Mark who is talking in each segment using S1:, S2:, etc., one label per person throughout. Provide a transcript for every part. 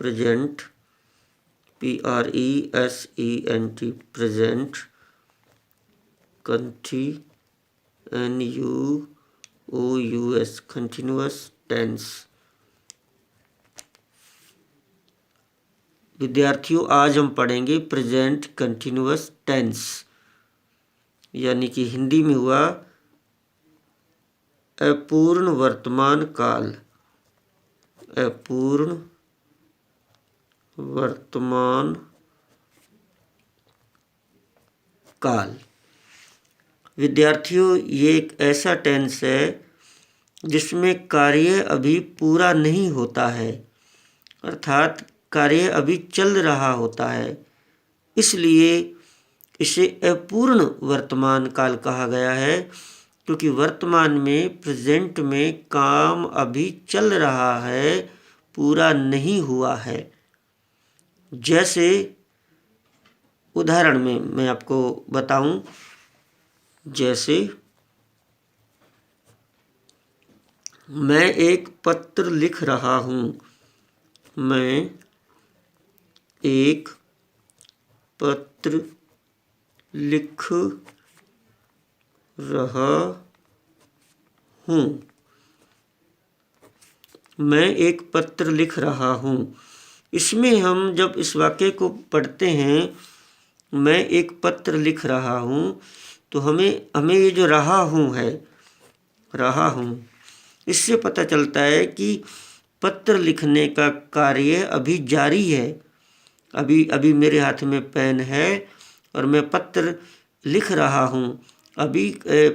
S1: Present, PRESENT, present, NUOUS, continuous tense. विद्यार्थियों, आज हम पढ़ेंगे प्रेजेंट कंटिन्यूअस टेंस, यानी कि हिंदी में हुआ अपूर्ण वर्तमान काल। अपूर्ण वर्तमान काल। विद्यार्थियों, ये एक ऐसा टेंस है जिसमें कार्य अभी पूरा नहीं होता है, अर्थात कार्य अभी चल रहा होता है, इसलिए इसे अपूर्ण वर्तमान काल कहा गया है, क्योंकि वर्तमान में, प्रेजेंट में काम अभी चल रहा है, पूरा नहीं हुआ है। जैसे उदाहरण में मैं आपको बताऊं, जैसे मैं एक पत्र लिख रहा हूं। मैं एक पत्र लिख रहा हूं। मैं एक पत्र लिख रहा हूं। इसमें हम जब इस वाक्य को पढ़ते हैं, मैं एक पत्र लिख रहा हूं, तो हमें ये जो रहा हूं है, रहा हूं, इससे पता चलता है कि पत्र लिखने का कार्य अभी जारी है। अभी मेरे हाथ में पेन है और मैं पत्र लिख रहा हूं। अभी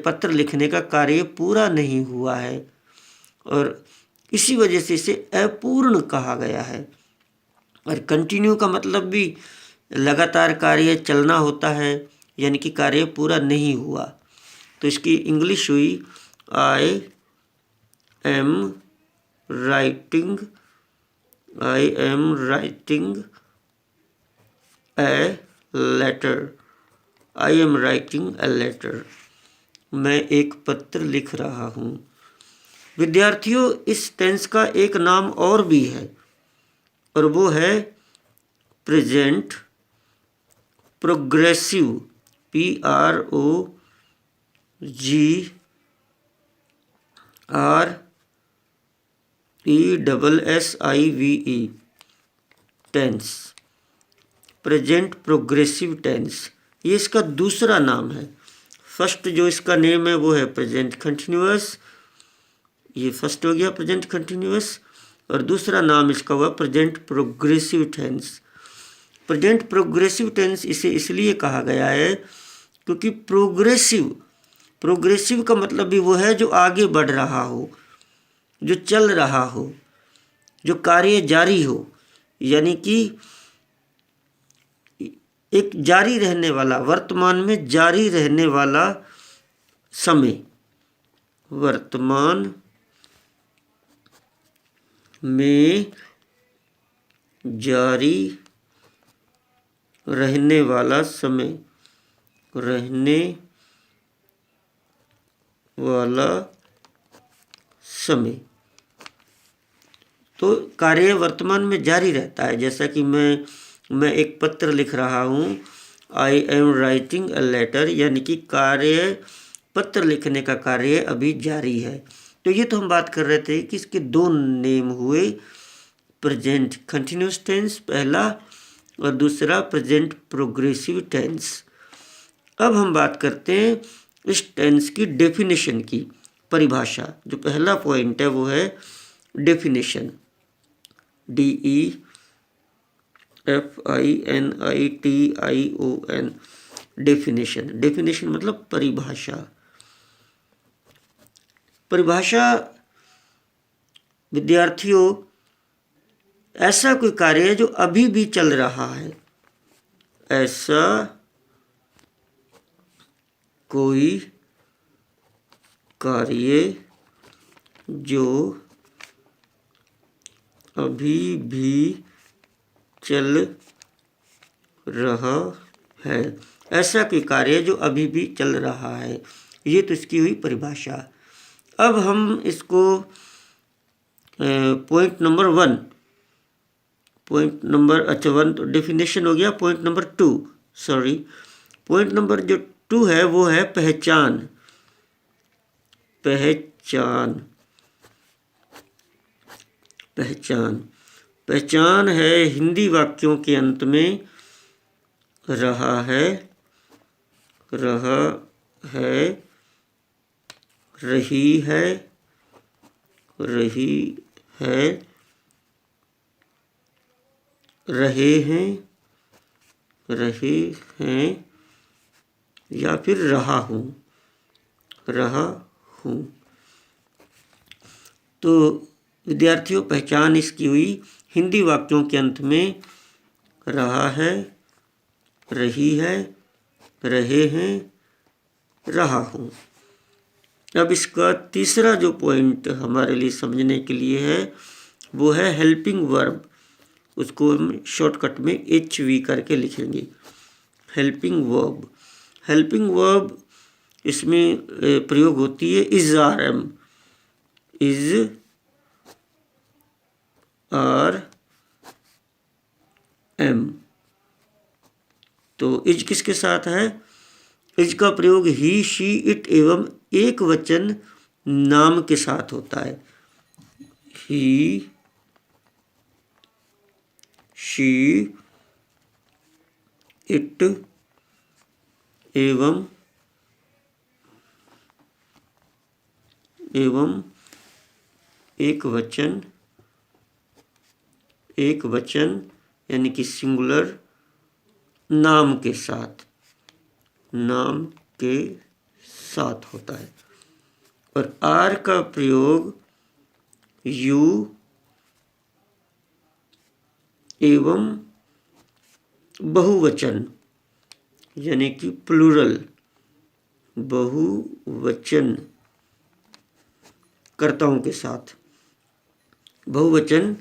S1: पत्र लिखने का कार्य पूरा नहीं हुआ है, और इसी वजह से इसे अपूर्ण कहा गया है। और कंटिन्यू का मतलब भी लगातार कार्य चलना होता है, यानी कि कार्य पूरा नहीं हुआ। तो इसकी इंग्लिश हुई I am writing a letter. I am writing a letter. मैं एक पत्र लिख रहा हूँ। विद्यार्थियों, इस टेंस का एक नाम और भी है, और वो है present progressive, PROGRESSIVE tense. Present progressive tense, ये इसका दूसरा नाम है। फर्स्ट जो इसका नेम है वो है प्रेजेंट कंटिन्यूअस, ये फर्स्ट हो गया प्रेजेंट कंटिन्यूअस, और दूसरा नाम इसका हुआ present progressive tense. Present progressive tense इसे इसलिए कहा गया है क्योंकि प्रोग्रेसिव का मतलब भी वो है जो आगे बढ़ रहा हो, जो चल रहा हो, जो कार्य जारी हो, यानी कि एक जारी रहने वाला, वर्तमान में जारी रहने वाला समय, वर्तमान में जारी रहने वाला समय, रहने वाला समय। तो कार्य वर्तमान में जारी रहता है। जैसा कि मैं एक पत्र लिख रहा हूँ, I am writing a letter, यानी कि कार्य, पत्र लिखने का कार्य अभी जारी है। तो ये तो हम बात कर रहे थे कि इसके दो नेम हुए, प्रेजेंट कंटिन्यूअस टेंस पहला, और दूसरा प्रेजेंट प्रोग्रेसिव टेंस। अब हम बात करते हैं इस टेंस की डेफिनेशन की, परिभाषा। जो पहला पॉइंट है वो है डेफिनेशन, DEFINITION, डेफिनेशन मतलब परिभाषा। परिभाषा विद्यार्थियों, ऐसा कोई कार्य है जो अभी भी चल रहा है, ऐसा कोई कार्य जो अभी भी चल रहा है, ऐसा कोई कार्य जो अभी भी चल रहा है। ये तो इसकी हुई परिभाषा। अब हम इसको पॉइंट नंबर 1, पॉइंट नंबर, अच्छा 1 तो डेफिनेशन हो गया। Point number 2, sorry, point number जो 2 है वो है पहचान। पहचान, पहचान, पहचान है हिंदी वाक्यों के अंत में रहा है, रहा है, रही है, रही है, रहे हैं, रहे हैं, या फिर रहा हूँ, रहा हूँ। तो विद्यार्थियों, पहचान इसकी हुई हिंदी वाक्यों के अंत में रहा है, रही है, रहे हैं, रहा हूँ। अब इसका तीसरा जो पॉइंट हमारे लिए समझने के लिए है वो है हेल्पिंग वर्ब। उसको हम शॉर्टकट में HV करके लिखेंगे, हेल्पिंग वर्ब। हेल्पिंग वर्ब इसमें प्रयोग होती है is are am, is are am. तो इज किसके साथ है? इज का प्रयोग ही, शी, इट एवं एक वचन नाम के साथ होता है। ही, शी, इट एवं एक वचन, एक वचन यानी कि सिंगुलर नाम के साथ, नाम के साथ होता है। और आर का प्रयोग यू एवं बहुवचन यानी कि प्लूरल, बहुवचन कर्ताओं के साथ, बहुवचन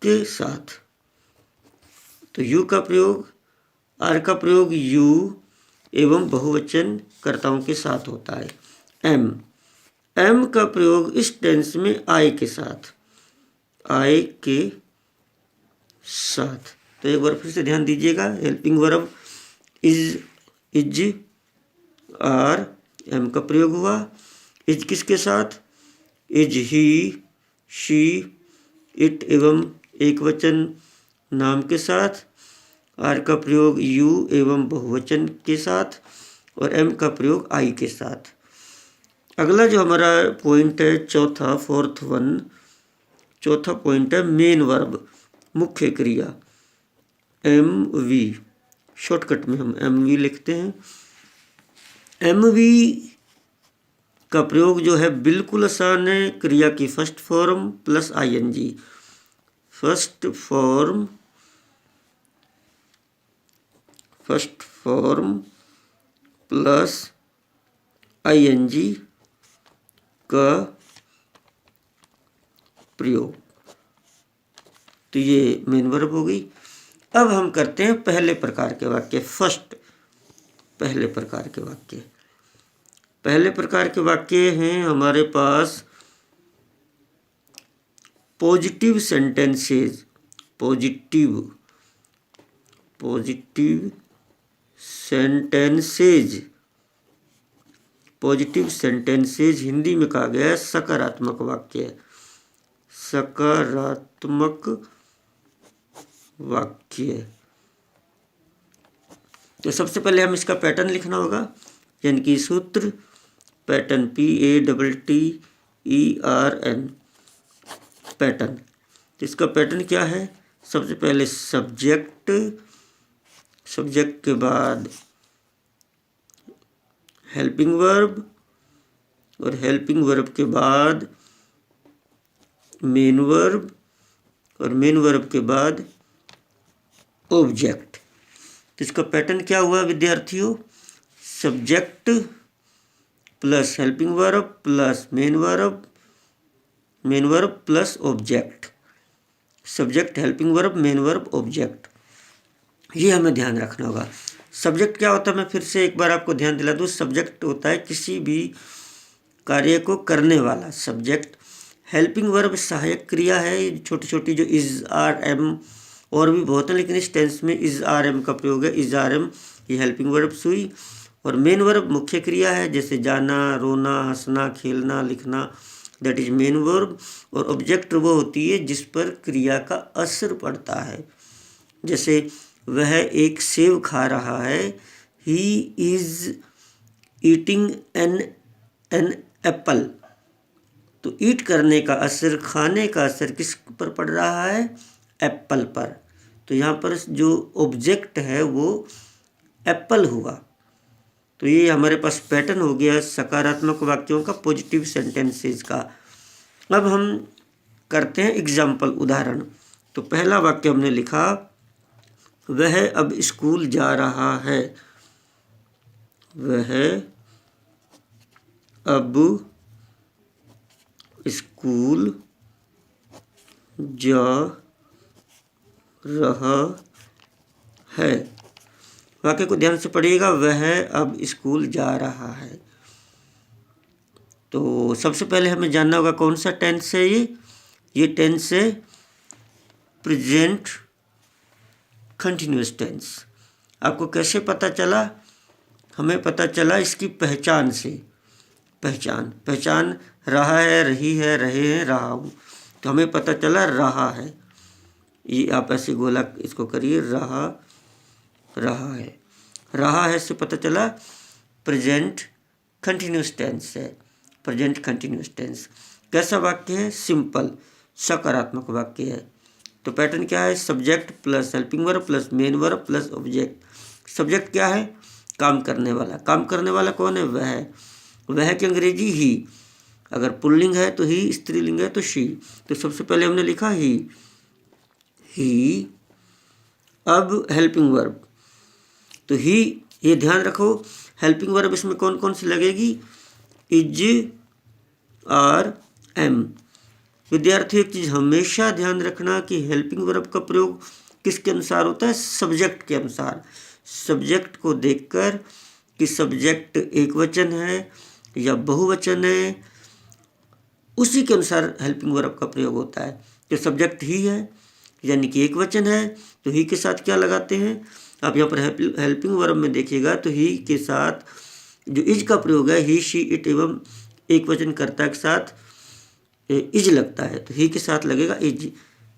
S1: के साथ। तो यू का प्रयोग, आर का प्रयोग यू एवं बहुवचन कर्ताओं के साथ होता है। एम, एम का प्रयोग इस टेंस में आई के साथ, आई के साथ। तो एक बार फिर से ध्यान दीजिएगा, helping verb is, is, are, am का प्रयोग हुआ। इज किसके साथ? इज ही, शी, इट एवं एक वचन नाम के साथ। आर का प्रयोग यू एवं बहुवचन के साथ और एम का प्रयोग आई के साथ। अगला जो हमारा पॉइंट है चौथा, फोर्थ वन, चौथा पॉइंट है मेन वर्ब, मुख्य क्रिया, MV। शॉर्टकट में हम MV लिखते हैं। MV का प्रयोग जो है बिल्कुल आसान है, क्रिया की first form plus ING, first form, first form plus ING का प्रयोग। तो ये मेन वर्ब हो गई। अब हम करते हैं पहले प्रकार के वाक्य, फर्स्ट, पहले प्रकार के वाक्य। पहले प्रकार के वाक्य हैं हमारे पास positive sentences, positive, positive sentences, positive sentences Hindi में कहा गया है सकारात्मक वाक्य, सकारात्मक वाक्य। तो सबसे पहले हम इसका पैटर्न लिखना होगा, यानी कि सूत्र, पैटर्न PATTERN, पैटर्न। तो इसका पैटर्न क्या है? सबसे पहले सब्जेक्ट, सब्जेक्ट के बाद हेल्पिंग वर्ब और हेल्पिंग वर्ब के बाद मेन वर्ब और मेन वर्ब के बाद ऑब्जेक्ट। तो इसका पैटर्न क्या हुआ विद्यार्थियों? Subject plus helping verb plus main verb, main verb plus object, subject, helping verb, main verb, object. ये हमें ध्यान रखना होगा। सब्जेक्ट क्या होता है, मैं फिर से एक बार आपको ध्यान दिला दूँ। सब्जेक्ट होता है किसी भी कार्य को करने वाला, सब्जेक्ट। हेल्पिंग वर्ब सहायक क्रिया है, छोटी छोटी जो इज आर एम और भी बहुत है, लेकिन इस टेंस में इज आर एम का प्रयोग है। इज आर एम ये हेल्पिंग वर्ब्स हुई। और मेन वर्ब मुख्य क्रिया है, जैसे जाना, रोना, हंसना, खेलना, लिखना, दैट इज मेन वर्ब। और ऑब्जेक्ट वो होती है जिस पर क्रिया का असर पड़ता है, जैसे वह एक सेब खा रहा है, he is eating an apple. तो ईट करने का असर, खाने का असर किस पर पड़ रहा है? एप्पल पर। तो यहाँ पर जो ऑब्जेक्ट है वो एप्पल हुआ। तो ये हमारे पास पैटर्न हो गया सकारात्मक वाक्यों का, पॉजिटिव सेंटेंसेस का। अब हम करते हैं एग्जाम्पल, उदाहरण। तो पहला वाक्य हमने लिखा, वह अब स्कूल जा रहा है। वह अब स्कूल जा रहा है। वाक्य को ध्यान से पढ़िएगा, वह अब स्कूल जा रहा है। तो सबसे पहले हमें जानना होगा कौन सा टेंस है ये टेंस है प्रेजेंट कंटिन्यूअस टेंस। आपको कैसे पता चला? हमें पता चला इसकी पहचान से। पहचान रहा है, रही है, रहे हैं, रहा हूँ। तो हमें पता चला रहा है। ये आप ऐसे गोला इसको करिए, रहा है। रहा है से पता चला प्रेजेंट कंटिन्यूअस टेंस है। प्रेजेंट कंटिन्यूअस टेंस कैसा वाक्य है? सिंपल, सकारात्मक वाक्य है। तो पैटर्न क्या है? Subject plus helping verb plus main verb plus object. Subject क्या है? काम करने वाला। काम करने वाला कौन है? वह की अंग्रेजी ही। अगर पुल्लिंग है तो ही, स्त्रीलिंग है तो शी। तो सबसे पहले हमने लिखा ही। अब हेल्पिंग वर्ब, तो ही, ये ध्यान रखो हेल्पिंग वर्ब इसमें कौन कौन सी लगेगी? Is, are, am. विद्यार्थियों एक चीज़ हमेशा ध्यान रखना कि हेल्पिंग वर्ब का प्रयोग किसके अनुसार होता है? सब्जेक्ट के अनुसार। सब्जेक्ट को देखकर कि सब्जेक्ट एक वचन है या बहुवचन है, उसी के अनुसार हेल्पिंग वर्ब का प्रयोग होता है। तो सब्जेक्ट ही है यानी कि एक वचन है, तो ही के साथ क्या लगाते हैं? आप यहाँ पर हेल्पिंग वर्ब में देखिएगा तो ही के साथ जो इज का प्रयोग है, ही, शी, इट एवं एक वचन कर्ता के साथ इज लगता है। तो ही के साथ लगेगा इज।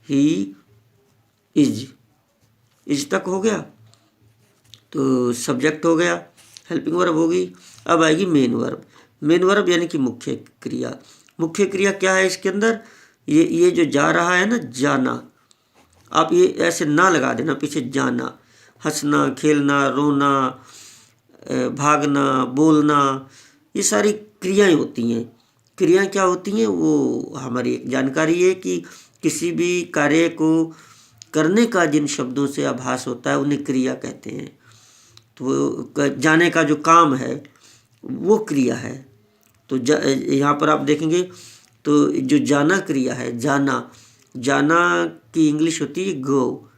S1: ही इज तक हो गया, तो सब्जेक्ट हो गया, हेल्पिंग वर्ब होगी। अब आएगी मेन वर्ब। मेन वर्ब यानी कि मुख्य क्रिया। मुख्य क्रिया क्या है इसके अंदर? ये जो जा रहा है ना, जाना, आप ये ऐसे ना लगा देना पीछे, जाना। हंसना, खेलना, रोना, भागना, बोलना, ये सारी क्रियाएं होती हैं। क्रियाएं क्या होती हैं? वो हमारी एक जानकारी है कि किसी भी कार्य को करने का जिन शब्दों से आभास होता है उन्हें क्रिया कहते हैं। तो जाने का जो काम है वो क्रिया है। तो यहाँ पर आप देखेंगे तो जो जाना क्रिया है, जाना की इंग्लिश होती है गो,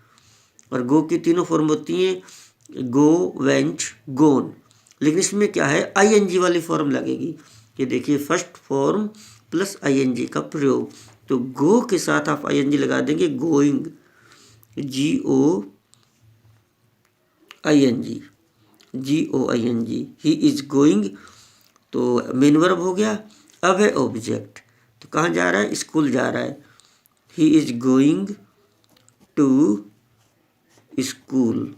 S1: और गो की तीनों फॉर्म होती हैं, गो, वेंट, गोन। लेकिन इसमें क्या है? आईएनजी वाली फॉर्म लगेगी। ये देखिए, फर्स्ट फॉर्म प्लस आईएनजी का प्रयोग। तो गो के साथ आप आईएनजी लगा देंगे, going, GOING, he is going. तो मेन वर्ब हो गया। अब है ऑब्जेक्ट। तो कहाँ जा रहा है? स्कूल जा रहा है। He is going to school.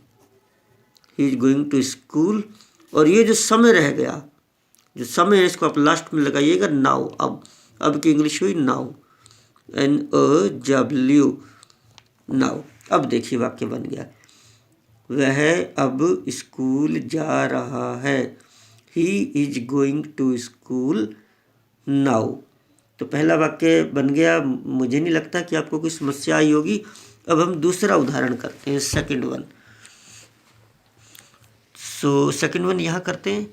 S1: He is going to school. और ये जो समय रह गया, जो समय है, इसको आप लास्ट में लगाइएगा, नाउ। अब की इंग्लिश हुई नाउ, NOW, नाउ। अब देखिए वाक्य बन गया, वह अब स्कूल जा रहा है। He is going to school now. तो पहला वाक्य बन गया। मुझे नहीं लगता कि आपको कोई समस्या आई होगी। अब हम दूसरा उदाहरण करते हैं, सेकंड वन। सेकंड वन यहाँ करते हैं,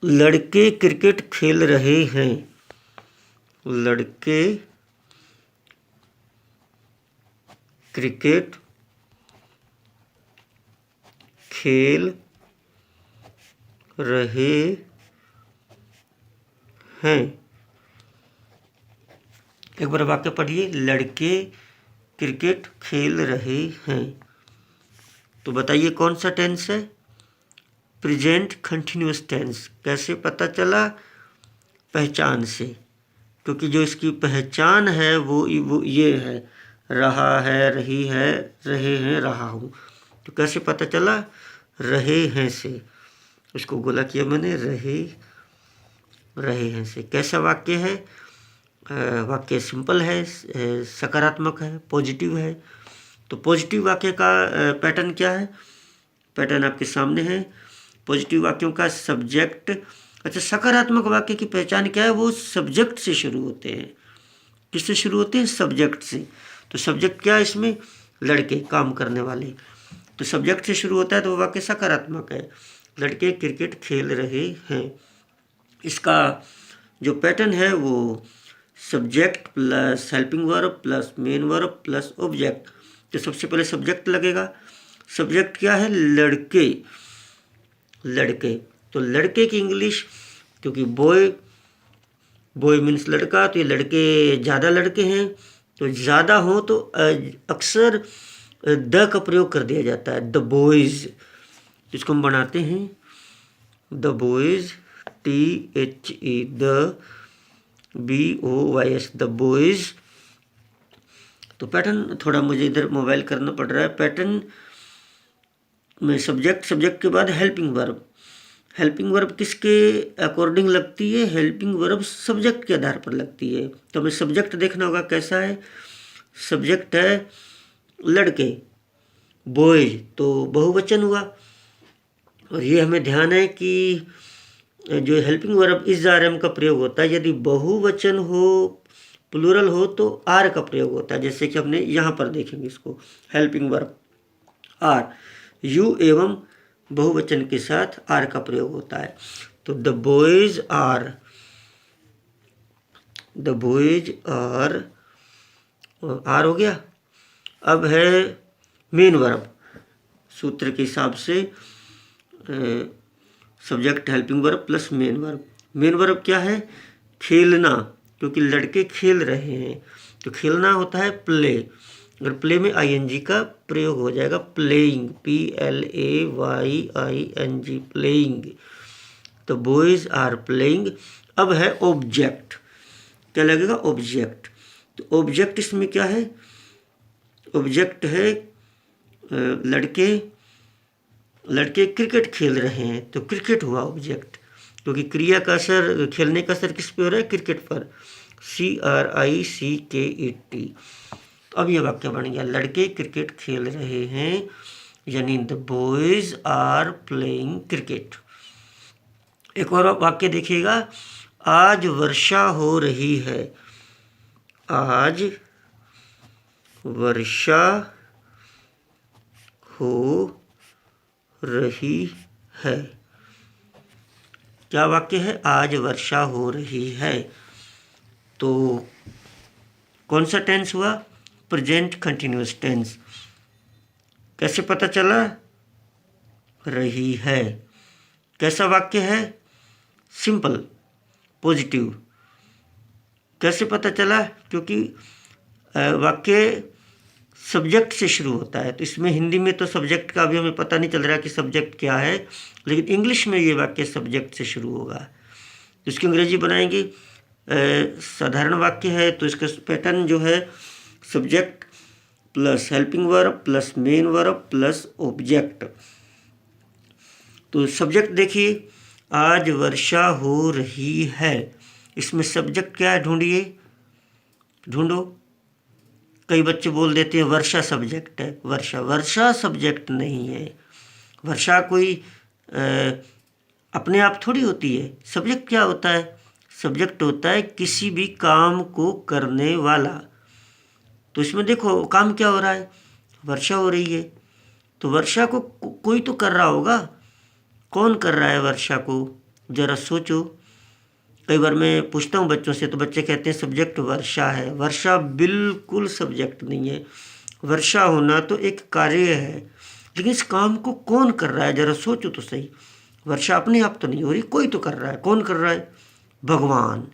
S1: लड़के क्रिकेट खेल रहे हैं। लड़के क्रिकेट खेल रहे हैं। एक बार वाक्य पढ़िए, लड़के क्रिकेट खेल रहे हैं। तो बताइए कौन सा टेंस है? Present continuous tense. कैसे पता चला? पहचान से, क्योंकि जो इसकी पहचान है वो ये है, रहा है, रही है, रहे हैं, रहा हूँ। तो कैसे पता चला? रहे हैं से, उसको गोला किया मैंने, रहे हैं से। कैसा वाक्य है? वाक्य सिंपल है, सकारात्मक है, पॉजिटिव है। तो पॉजिटिव वाक्य का पैटर्न क्या है? पैटर्न आपके सामने है। पॉजिटिव वाक्यों का सब्जेक्ट, अच्छा सकारात्मक वाक्य की पहचान क्या है? वो सब्जेक्ट से शुरू होते हैं। किससे शुरू होते हैं? सब्जेक्ट से। तो सब्जेक्ट क्या है इसमें? लड़के, काम करने वाले। तो सब्जेक्ट से शुरू होता है तो वो वाक्य सकारात्मक है। लड़के क्रिकेट खेल रहे हैं। इसका जो पैटर्न है वो subject plus helping verb plus main verb plus object. तो सबसे पहले सब्जेक्ट लगेगा। सब्जेक्ट क्या है? लड़के, लड़के। तो लड़के की इंग्लिश, क्योंकि बॉय मीन्स लड़का, तो ये लड़के, ज़्यादा लड़के हैं, तो ज़्यादा हो तो अक्सर द का प्रयोग कर दिया जाता है, द बॉयज़। जिसको हम बनाते हैं the boys, THE, the BOYS, the boys. तो पैटर्न थोड़ा मुझे इधर मोबाइल करना पड़ रहा है। पैटर्न में सब्जेक्ट के बाद हेल्पिंग वर्ब। हेल्पिंग वर्ब किसके अकॉर्डिंग लगती है? हेल्पिंग वर्ब सब्जेक्ट के आधार पर लगती है। तो हमें सब्जेक्ट देखना होगा कैसा है। सब्जेक्ट है लड़के, बॉयज, तो बहुवचन हुआ। और ये हमें ध्यान है कि जो हेल्पिंग वर्ब इस RM का प्रयोग होता है, यदि बहुवचन हो, प्लूरल हो, तो आर का प्रयोग होता है। जैसे कि हमने यहाँ पर देखेंगे इसको, हेल्पिंग वर्ब आर, यू एवं बहुवचन के साथ आर का प्रयोग होता है। तो the boys are, the boys are हो गया। अब है मेन वर्ब। सूत्र के हिसाब से subject helping verb plus main verb. Main verb क्या है? खेलना, क्योंकि लड़के खेल रहे हैं, तो खेलना होता है प्ले। और प्ले में ING का प्रयोग हो जाएगा, प्लेइंग, PLAYING, प्लेइंग। तो बॉयज आर प्लेइंग। अब है ऑब्जेक्ट। क्या लगेगा? ऑब्जेक्ट। तो ऑब्जेक्ट इसमें क्या है? ऑब्जेक्ट है लड़के क्रिकेट खेल रहे हैं, तो क्रिकेट हुआ ऑब्जेक्ट, क्योंकि क्रिया का असर, खेलने का असर किस पे हो रहा है? क्रिकेट पर, CRICKET। तो अब ये वाक्य बन गया, लड़के क्रिकेट खेल रहे हैं, यानी the boys are playing cricket. एक और वाक्य देखिएगा, आज वर्षा हो रही है। आज वर्षा हो रही है। क्या वाक्य है? आज वर्षा हो रही है। तो कौन सा टेंस हुआ? Present continuous tense. कैसे पता चला? रही है। कैसा वाक्य है? Simple, positive. कैसे पता चला? क्योंकि वाक्य सब्जेक्ट से शुरू होता है। तो इसमें हिंदी में तो सब्जेक्ट का अभी हमें पता नहीं चल रहा कि सब्जेक्ट क्या है, लेकिन इंग्लिश में ये वाक्य सब्जेक्ट से शुरू होगा। तो इसकी अंग्रेजी बनाएंगे, साधारण वाक्य है, तो इसका पैटर्न जो है subject plus helping verb plus main verb plus object. तो सब्जेक्ट देखिए, आज वर्षा हो रही है। इसमें सब्जेक्ट क्या है? ढूंढो। कई बच्चे बोल देते हैं वर्षा सब्जेक्ट है। वर्षा सब्जेक्ट नहीं है। वर्षा कोई अपने आप थोड़ी होती है। सब्जेक्ट क्या होता है? सब्जेक्ट होता है किसी भी काम को करने वाला। तो इसमें देखो काम क्या हो रहा है? वर्षा हो रही है, तो वर्षा को कोई तो कर रहा होगा। कौन कर रहा है वर्षा को? जरा सोचो। कई बार मैं पूछता हूँ बच्चों से, तो बच्चे कहते हैं सब्जेक्ट वर्षा है। वर्षा बिल्कुल सब्जेक्ट नहीं है। वर्षा होना तो एक कार्य है, लेकिन इस काम को कौन कर रहा है? जरा सोचो तो सही। वर्षा अपने आप तो नहीं हो रही, कोई तो कर रहा है। कौन कर रहा है? भगवान।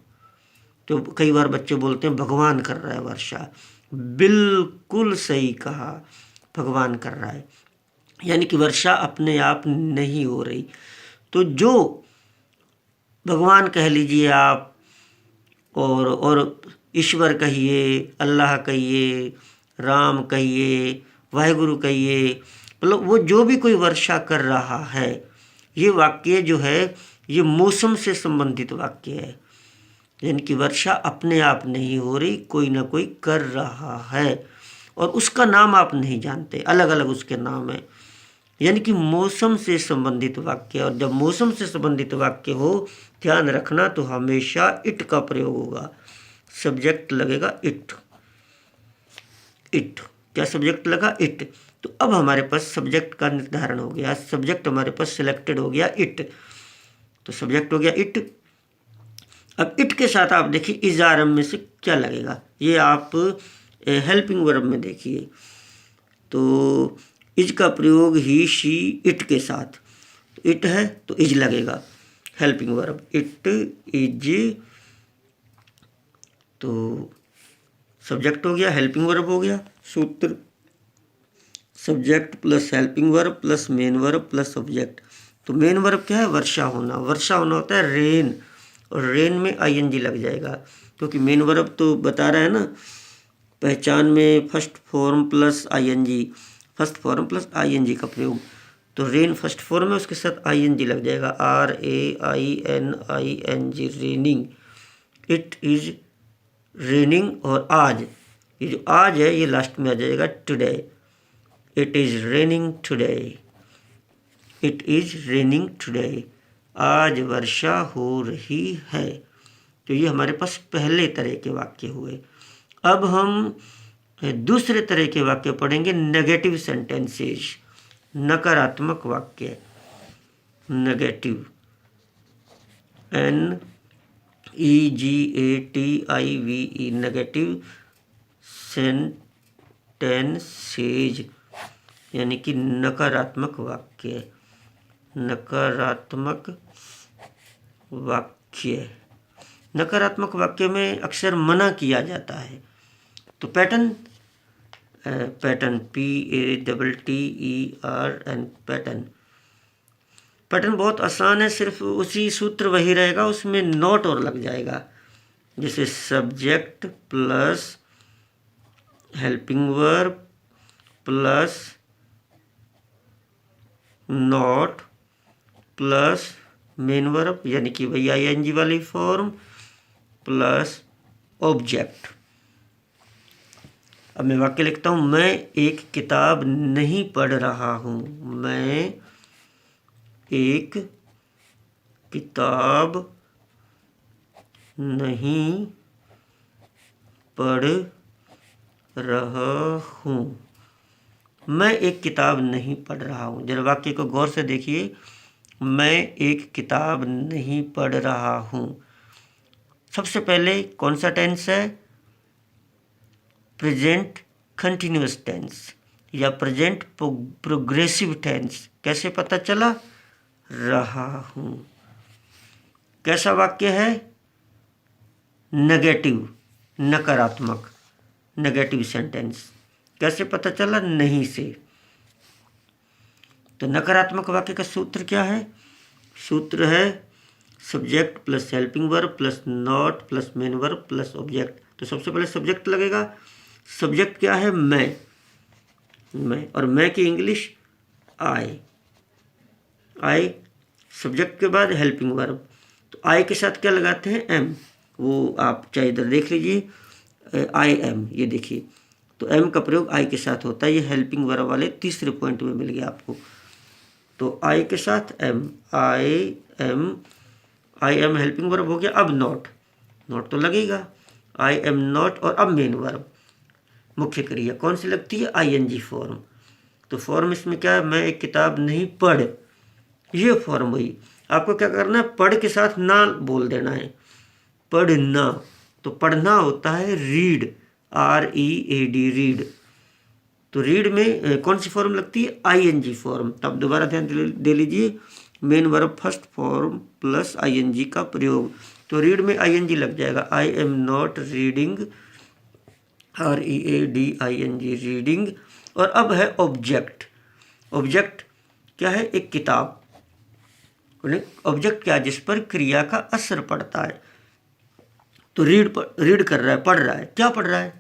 S1: तो कई बार बच्चे बोलते हैं भगवान कर रहा है वर्षा। बिल्कुल सही कहा, भगवान कर रहा है, यानी कि वर्षा अपने आप नहीं हो रही। तो जो भगवान कह लीजिए आप, और ईश्वर कहिए, अल्लाह कहिए, राम कहिए, वाहेगुरु कहिए, मतलब वो जो भी कोई वर्षा कर रहा है, ये वाक्य जो है ये मौसम से संबंधित वाक्य है। यानी कि वर्षा अपने आप नहीं हो रही, कोई ना कोई कर रहा है, और उसका नाम आप नहीं जानते, अलग अलग उसके नाम है। यानी कि मौसम से संबंधित वाक्य, और जब मौसम से संबंधित वाक्य हो, ध्यान रखना, तो हमेशा इट का प्रयोग होगा, सब्जेक्ट लगेगा इट। इट क्या सब्जेक्ट लगा? इट। तो अब हमारे पास सब्जेक्ट का निर्धारण हो गया, सब्जेक्ट हमारे पास सिलेक्टेड हो गया इट, तो सब्जेक्ट हो गया इट। अब इट के साथ आप देखिए इज आर एम में से क्या लगेगा, ये आप हेल्पिंग वर्ब में देखिए। तो इज का प्रयोग ही, शी, इट के साथ, तो इट है तो इज लगेगा, हेल्पिंग वर्ब इट इज, तो सब्जेक्ट हो गया, हेल्पिंग वर्ब हो गया। सूत्र subject plus helping verb plus main verb plus object. तो मेन वर्ब क्या है? वर्षा होना। वर्षा होना होता है रेन, और रेन में आईएनजी लग जाएगा, क्योंकि मेन वर्ब तो बता रहा है ना, पहचान में first form plus ING, first form plus ING का प्रयोग। तो रेन फर्स्ट फॉर्म है, उसके साथ आईएनजी लग जाएगा, RAINING, raining. It is raining, और आज, ये जो आज है ये लास्ट में आ जाएगा today. It is raining today, it is raining today, आज वर्षा हो रही है। तो ये हमारे पास पहले तरह के वाक्य हुए। अब हम दूसरे तरह के वाक्य पढ़ेंगे, नेगेटिव सेंटेंसेस, नकारात्मक वाक्य। नेगेटिव, NEGATIVE, नेगेटिव सेंटेंसेज, यानी कि नकारात्मक वाक्य। नकारात्मक वाक्य, नकारात्मक वाक्य में अक्सर मना किया जाता है। तो pattern, pattern PATTERN, pattern. Pattern बहुत आसान है, सिर्फ उसी सूत्र वही रहेगा, उसमें नॉट और लग जाएगा। जैसे subject plus helping verb plus not plus main verb, यानी कि वही आईएनजी वाली फॉर्म, प्लस ऑब्जेक्ट। अब मैं वाक्य लिखता हूँ, मैं एक किताब नहीं पढ़ रहा हूँ। मैं एक किताब नहीं पढ़ रहा हूँ। मैं एक किताब नहीं पढ़ रहा हूँ। जरा वाक्य को गौर से देखिए, मैं एक किताब नहीं पढ़ रहा हूँ। सबसे पहले कौन सा टेंस है? प्रेजेंट कंटिन्यूअस टेंस या प्रेजेंट प्रोग्रेसिव टेंस। कैसे पता चला? रहा हूँ। कैसा वाक्य है? नेगेटिव, नकारात्मक, नेगेटिव सेंटेंस। कैसे पता चला? नहीं से। तो नकारात्मक वाक्य का सूत्र क्या है? सूत्र है subject plus helping verb plus not plus main verb plus object. तो सबसे पहले सब्जेक्ट लगेगा। सब्जेक्ट क्या है? मैं, और मैं की इंग्लिश आई। आई सब्जेक्ट के बाद हेल्पिंग वर्ब, तो आई के साथ क्या लगाते हैं? एम। वो आप चाहे इधर देख लीजिए, आई एम, ये देखिए, तो एम का प्रयोग आई के साथ होता है। ये हेल्पिंग वर्ब वाले तीसरे पॉइंट में मिल गया आपको। तो आई के साथ am, I am helping verb हो गया। अब नॉट, नॉट तो लगेगा, आई एम नॉट। और अब मेन वर्ब, मुख्य क्रिया कौन सी लगती है? ING form. तो फॉर्म इसमें क्या है? मैं एक किताब नहीं पढ़, ये फॉर्म हुई। आपको क्या करना है? पढ़ के साथ ना बोल देना है, पढ़ना। तो पढ़ना होता है रीड, READ, रीड। तो रीड में कौन सी फॉर्म लगती है? ING form. तब दोबारा ध्यान दे लीजिए, main verb first form plus ING का प्रयोग। तो रीड में ING लग जाएगा, I am not reading, READING reading. और अब है ऑब्जेक्ट। ऑब्जेक्ट क्या है? एक किताब। ऑब्जेक्ट क्या? जिस पर क्रिया का असर पड़ता है। तो रीड कर रहा है, पढ़ रहा है। क्या पढ़ रहा है?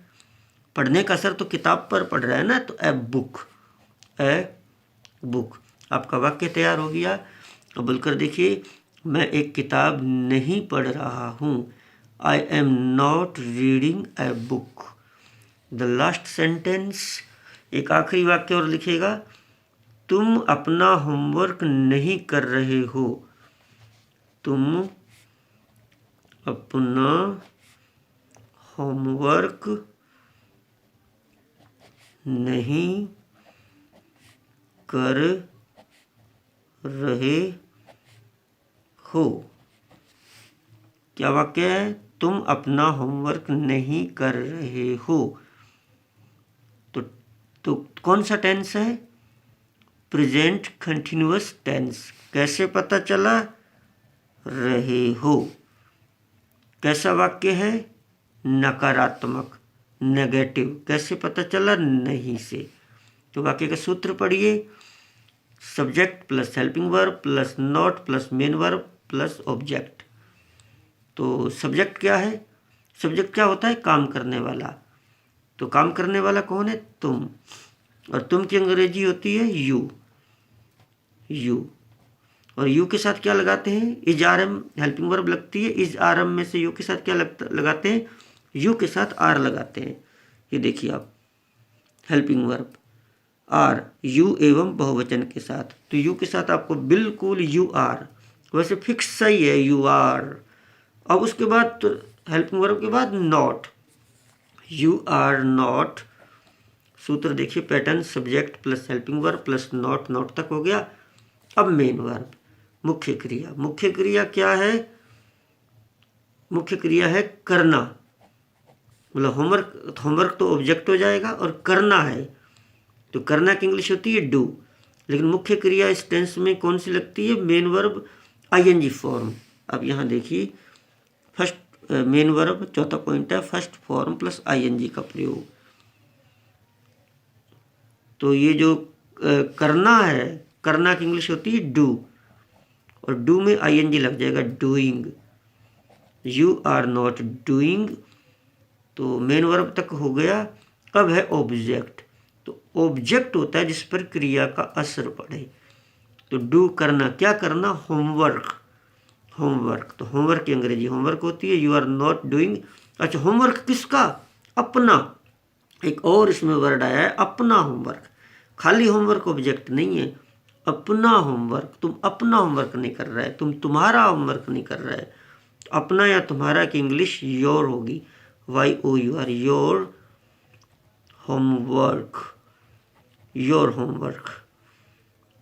S1: पढ़ने का असर तो किताब पर पढ़ रहा है ना, तो ए बुक, ए बुक। आपका वाक्य तैयार हो गया। अब बोलकर देखिए, मैं एक किताब नहीं पढ़ रहा हूँ, I am not reading a book. The last sentence, एक आखिरी वाक्य और लिखेगा, तुम अपना होमवर्क नहीं कर रहे हो, तुम अपना होमवर्क नहीं कर रहे हो। क्या वाक्य है? तुम अपना होमवर्क नहीं कर रहे हो। तो कौन सा टेंस है? Present continuous tense. कैसे पता चला? रहे हो। कैसा वाक्य है? नकारात्मक, नेगेटिव। कैसे पता चला? नहीं से। तो वाक्य का सूत्र पढ़िए, subject plus helping verb plus not plus main verb plus object. तो सब्जेक्ट क्या है? सब्जेक्ट क्या होता है? काम करने वाला। तो काम करने वाला कौन है? तुम। और तुम की अंग्रेजी होती है यू, यू। और यू के साथ क्या लगाते हैं? इज RM हेल्पिंग वर्ब लगती है। इज RM में से यू के साथ क्या लगाते हैं? यू के साथ आर लगाते हैं। ये देखिए आप, हेल्पिंग वर्ब आर, यू एवं बहुवचन के साथ। तो यू के साथ आपको बिल्कुल यू आर, वैसे फिक्स सही है यू आर। अब उसके बाद तो हेल्पिंग वर्ब के बाद नॉट, यू आर नॉट। सूत्र देखिए, pattern, subject plus helping verb plus not, not तक हो गया। अब मेन वर्ब, मुख्य क्रिया। मुख्य क्रिया क्या है? मुख्य क्रिया है करना। मतलब होमवर्क तो ऑब्जेक्ट हो जाएगा, और करना है तो करना की इंग्लिश होती है डू। लेकिन मुख्य क्रिया इस टेंस में कौन सी लगती है? Main verb ING form. अब यहाँ देखिए, फर्स्ट मेन वर्ब, चौथा पॉइंट है फर्स्ट फॉर्म प्लस ING का प्रयोग। तो ये जो करना है, करना की इंग्लिश होती है डू, और डू में ING लग जाएगा, doing. You are not doing. तो मेन वर्ब तक हो गया। अब है ऑब्जेक्ट। तो ऑब्जेक्ट होता है जिस पर क्रिया का असर पड़े। तो डू करना, क्या करना? Homework, homework. तो होमवर्क की अंग्रेजी होमवर्क होती है। You are not doing. अच्छा, होमवर्क किसका? अपना। एक और इसमें वर्ड आया है, अपना होमवर्क। खाली होमवर्क ऑब्जेक्ट नहीं है, अपना होमवर्क। तुम अपना होमवर्क नहीं कर रहा है, तुम तुम्हारा होमवर्क नहीं कर रहा है। अपना या तुम्हारा की इंग्लिश योर होगी, YOUR, your homework, your homework,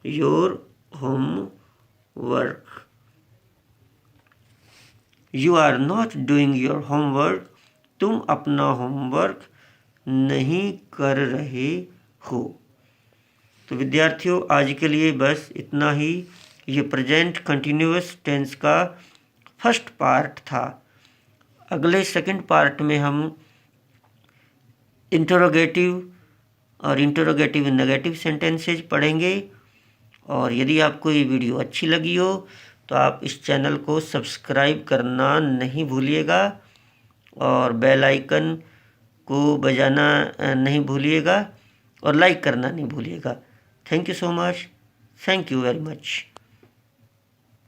S1: your homework. You are not doing your homework. तुम अपना होमवर्क नहीं कर रहे हो। तो विद्यार्थियों, आज के लिए बस इतना ही। ये प्रेजेंट कंटिन्यूअस टेंस का फर्स्ट पार्ट था। अगले सेकंड पार्ट में हम इंटरोगेटिव और इंटरोगेटिव नेगेटिव सेंटेंसेज पढ़ेंगे। और यदि आपको ये वीडियो अच्छी लगी हो तो आप इस चैनल को सब्सक्राइब करना नहीं भूलिएगा, और बेल आइकन को बजाना नहीं भूलिएगा, और लाइक करना नहीं भूलिएगा। Thank you so much. Thank you very much.